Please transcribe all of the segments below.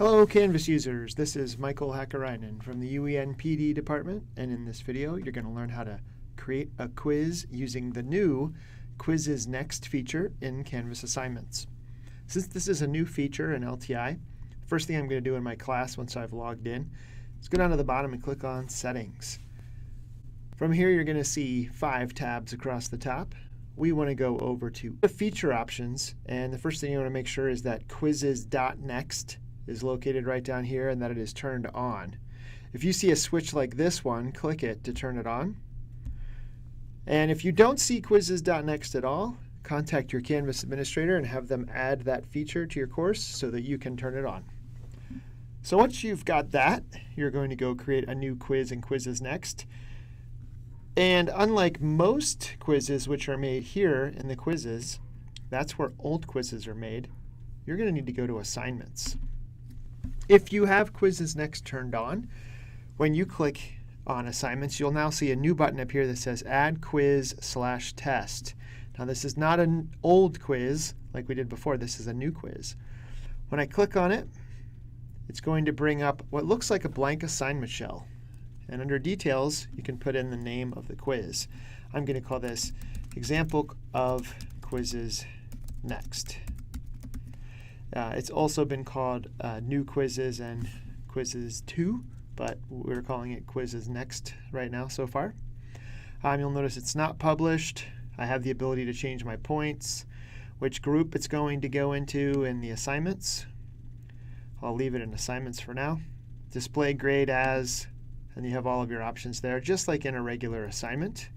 Hello Canvas users, this is Michael Hakkarainen from the UEN-PD department, and in this video you're going to learn how to create a quiz using the new Quizzes.Next feature in Canvas assignments. Since this is a new feature in LTI, the first thing I'm going to do in my class once I've logged in is go down to the bottom and click on Settings. From here you're going to see 5 tabs across the top. We want to go over to the feature options, and the first thing you want to make sure is that Quizzes.Next is located right down here and that it is turned on. If you see a switch like this one, click it to turn it on. And if you don't see Quizzes.Next at all, contact your Canvas administrator and have them add that feature to your course so that you can turn it on. So once you've got that, you're going to go create a new quiz in Quizzes.Next. And unlike most quizzes which are made here in the quizzes, that's where old quizzes are made, you're going to need to go to Assignments. If you have Quizzes.Next turned on, when you click on Assignments, you'll now see a new button up here that says Add Quiz/Test. Now this is not an old quiz like we did before, this is a new quiz. When I click on it, it's going to bring up what looks like a blank assignment shell. And under Details, you can put in the name of the quiz. I'm going to call this Example of Quizzes.Next. It's also been called New Quizzes and Quizzes 2, but we're calling it Quizzes.Next right now so far. You'll notice it's not published. I have the ability to change my points, which group it's going to go into in the assignments. I'll leave it in assignments for now. Display grade as, and you have all of your options there, just like in a regular assignment.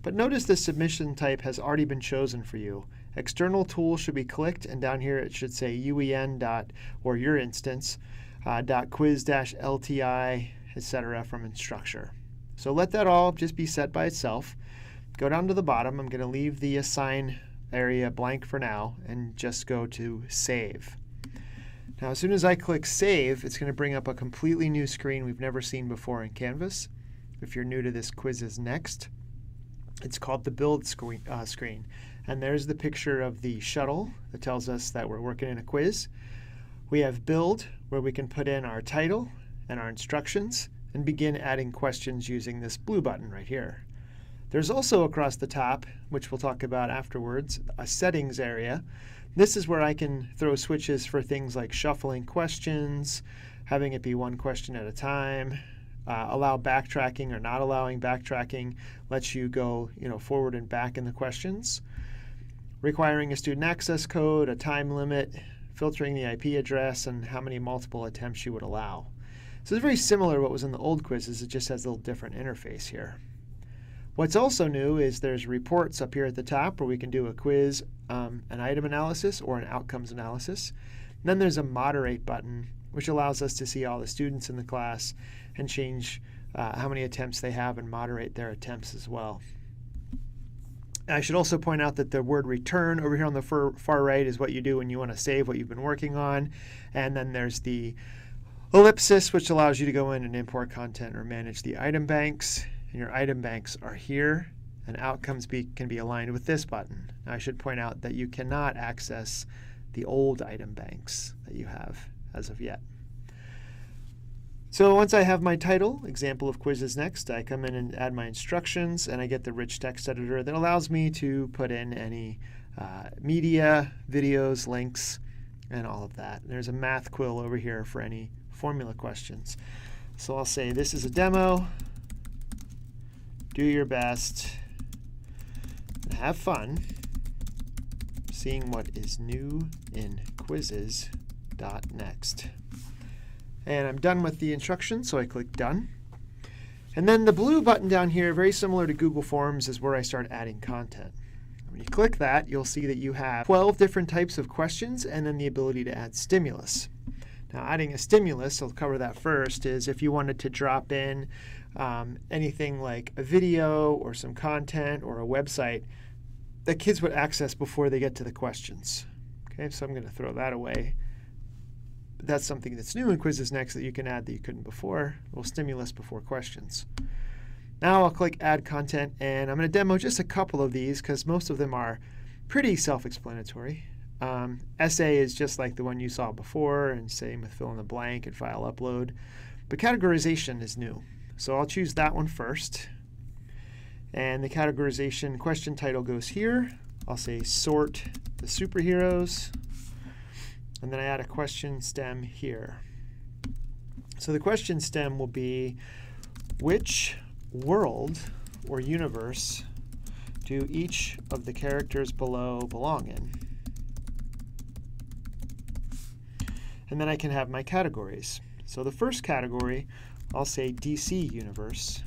But notice the submission type has already been chosen for you. External tool should be clicked, and down here it should say UEN or your instance .quiz-LTI, etc. from Instructure. So let that all just be set by itself. Go down to the bottom. I'm going to leave the assign area blank for now and just go to Save. Now as soon as I click Save, it's going to bring up a completely new screen we've never seen before in Canvas. If you're new to this Quizzes.Next, it's called the Build screen. And there's the picture of the shuttle that tells us that we're working in a quiz. We have Build, where we can put in our title and our instructions and begin adding questions using this blue button right here. There's also across the top, which we'll talk about afterwards, a Settings area. This is where I can throw switches for things like shuffling questions, having it be one question at a time, allow backtracking or not allowing backtracking, lets you go forward and back in the questions, requiring a student access code, a time limit, filtering the IP address, and how many multiple attempts you would allow. So it's very similar to what was in the old quizzes, it just has a little different interface here. What's also new is there's reports up here at the top where we can do a quiz, an item analysis, or an outcomes analysis. And then there's a moderate button, which allows us to see all the students in the class and change how many attempts they have and moderate their attempts as well. I should also point out that the word return over here on the far right is what you do when you want to save what you've been working on. And then there's the ellipsis, which allows you to go in and import content or manage the item banks. And your item banks are here, and outcomes can be aligned with this button. Now, I should point out that you cannot access the old item banks that you have as of yet. So once I have my title, Example of Quizzes.Next, I come in and add my instructions, and I get the rich text editor that allows me to put in any media, videos, links, and all of that. There's a math quill over here for any formula questions. So I'll say this is a demo, do your best, and have fun seeing what is new in Quizzes.Next. And I'm done with the instructions, so I click Done. And then the blue button down here, very similar to Google Forms, is where I start adding content. When you click that, you'll see that you have 12 different types of questions and then the ability to add stimulus. Now, adding a stimulus, I'll cover that first, is if you wanted to drop in anything like a video or some content or a website that kids would access before they get to the questions. Okay, so I'm going to throw that away. That's something that's new in Quizzes.Next that you can add that you couldn't before. A little stimulus before questions. Now I'll click Add Content, and I'm going to demo just a couple of these because most of them are pretty self-explanatory. Essay is just like the one you saw before, and same with fill in the blank and file upload. But categorization is new. So I'll choose that one first. And the categorization question title goes here. I'll say sort the superheroes. And then I add a question stem here. So the question stem will be, which world or universe do each of the characters below belong in? And then I can have my categories. So the first category, I'll say DC Universe.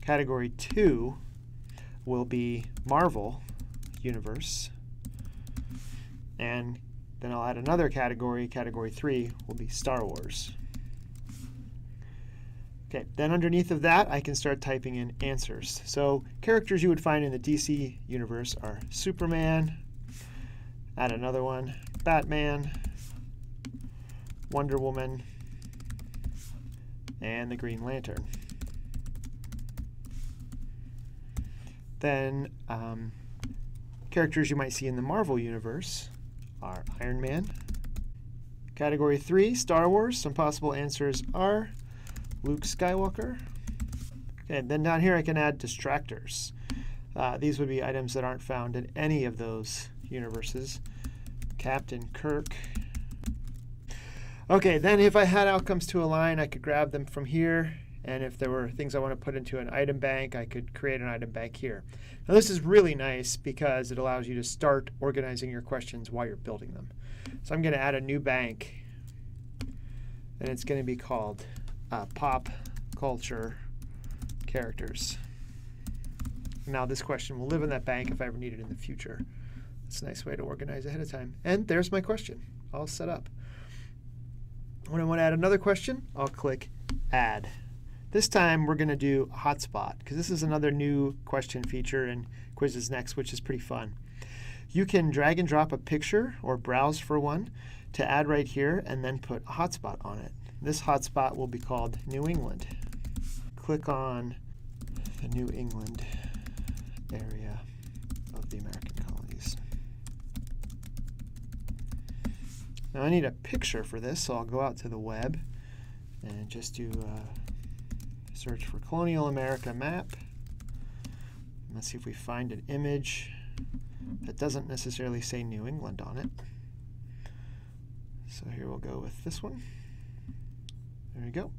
Category 2 will be Marvel Universe. And then I'll add another category. Category 3 will be Star Wars. Okay, then underneath of that, I can start typing in answers. So characters you would find in the DC universe are Superman, add another one, Batman, Wonder Woman, and the Green Lantern. Then characters you might see in the Marvel universe are Iron Man. Category 3, Star Wars. Some possible answers are Luke Skywalker. Okay, then down here I can add distractors. These would be items that aren't found in any of those universes. Captain Kirk. Okay, then if I had outcomes to align, I could grab them from here. And if there were things I want to put into an item bank, I could create an item bank here. Now this is really nice because it allows you to start organizing your questions while you're building them. So I'm going to add a new bank, and it's going to be called Pop Culture Characters. Now this question will live in that bank if I ever need it in the future. It's a nice way to organize ahead of time. And there's my question, all set up. When I want to add another question, I'll click Add. This time we're going to do a hotspot, because this is another new question feature in Quizzes.Next, which is pretty fun. You can drag and drop a picture or browse for one to add right here and then put a hotspot on it. This hotspot will be called New England. Click on the New England area of the American colonies. Now I need a picture for this, so I'll go out to the web and just do search for Colonial America map. Let's see if we find an image that doesn't necessarily say New England on it. So here we'll go with this one. There we go.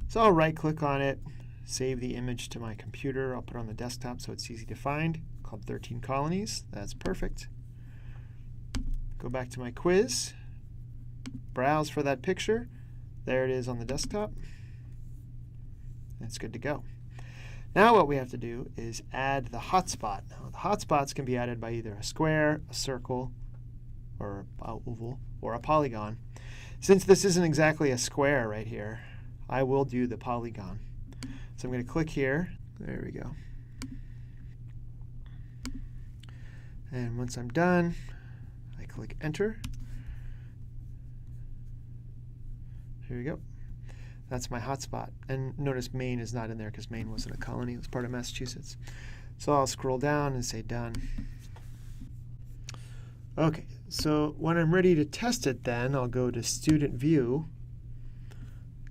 So I'll right-click on it, save the image to my computer. I'll put it on the desktop so it's easy to find. Called 13 Colonies. That's perfect. Go back to my quiz, browse for that picture. There it is on the desktop. It's good to go. Now what we have to do is add the hotspot. Now, the hotspots can be added by either a square, a circle, or an oval, or a polygon. Since this isn't exactly a square right here, I will do the polygon. So I'm going to click here. There we go. And once I'm done, I click Enter. Here we go. That's my hotspot. And notice Maine is not in there because Maine wasn't a colony. It was part of Massachusetts. So I'll scroll down and say Done. OK, so when I'm ready to test it then, I'll go to Student View,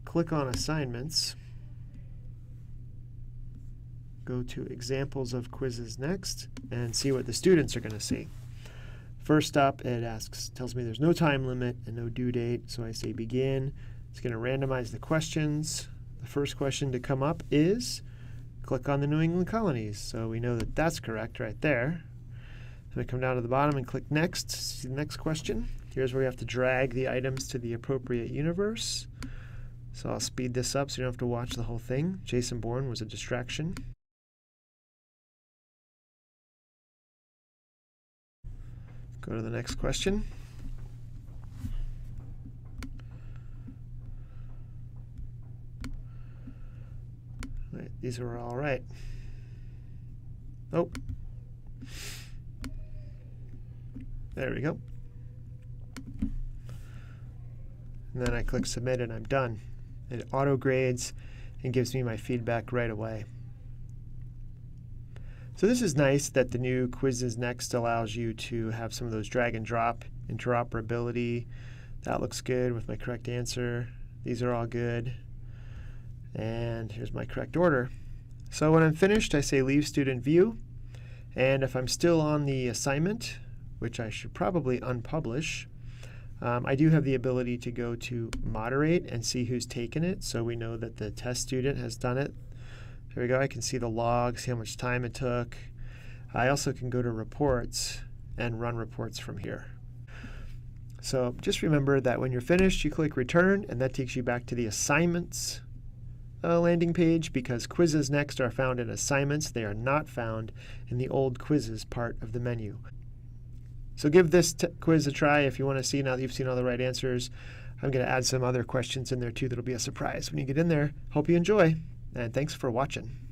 click on Assignments, go to Examples of Quizzes.Next, and see what the students are going to see. First up, it tells me there's no time limit and no due date, so I say Begin. It's going to randomize the questions. The first question to come up is, click on the New England colonies. So we know that that's correct right there. So I come down to the bottom and click Next. See the next question. Here's where we have to drag the items to the appropriate universe. So I'll speed this up so you don't have to watch the whole thing. Jason Bourne was a distraction. Go to the next question. Right, these are all right. Oh. There we go. And then I click Submit and I'm done. It auto grades and gives me my feedback right away. So this is nice that the new Quizzes.Next allows you to have some of those drag and drop interoperability. That looks good with my correct answer. These are all good. And here's my correct order. So when I'm finished, I say Leave Student View. And if I'm still on the assignment, which I should probably unpublish, I do have the ability to go to Moderate and see who's taken it, so we know that the test student has done it. There we go. I can see the log, see how much time it took. I also can go to Reports and run reports from here. So just remember that when you're finished, you click Return, and that takes you back to the Assignments landing page, because Quizzes.Next are found in Assignments. They are not found in the old Quizzes part of the menu. So give this quiz a try if you want to see, now that you've seen all the right answers. I'm going to add some other questions in there too that'll be a surprise when you get in there. Hope you enjoy, and thanks for watching.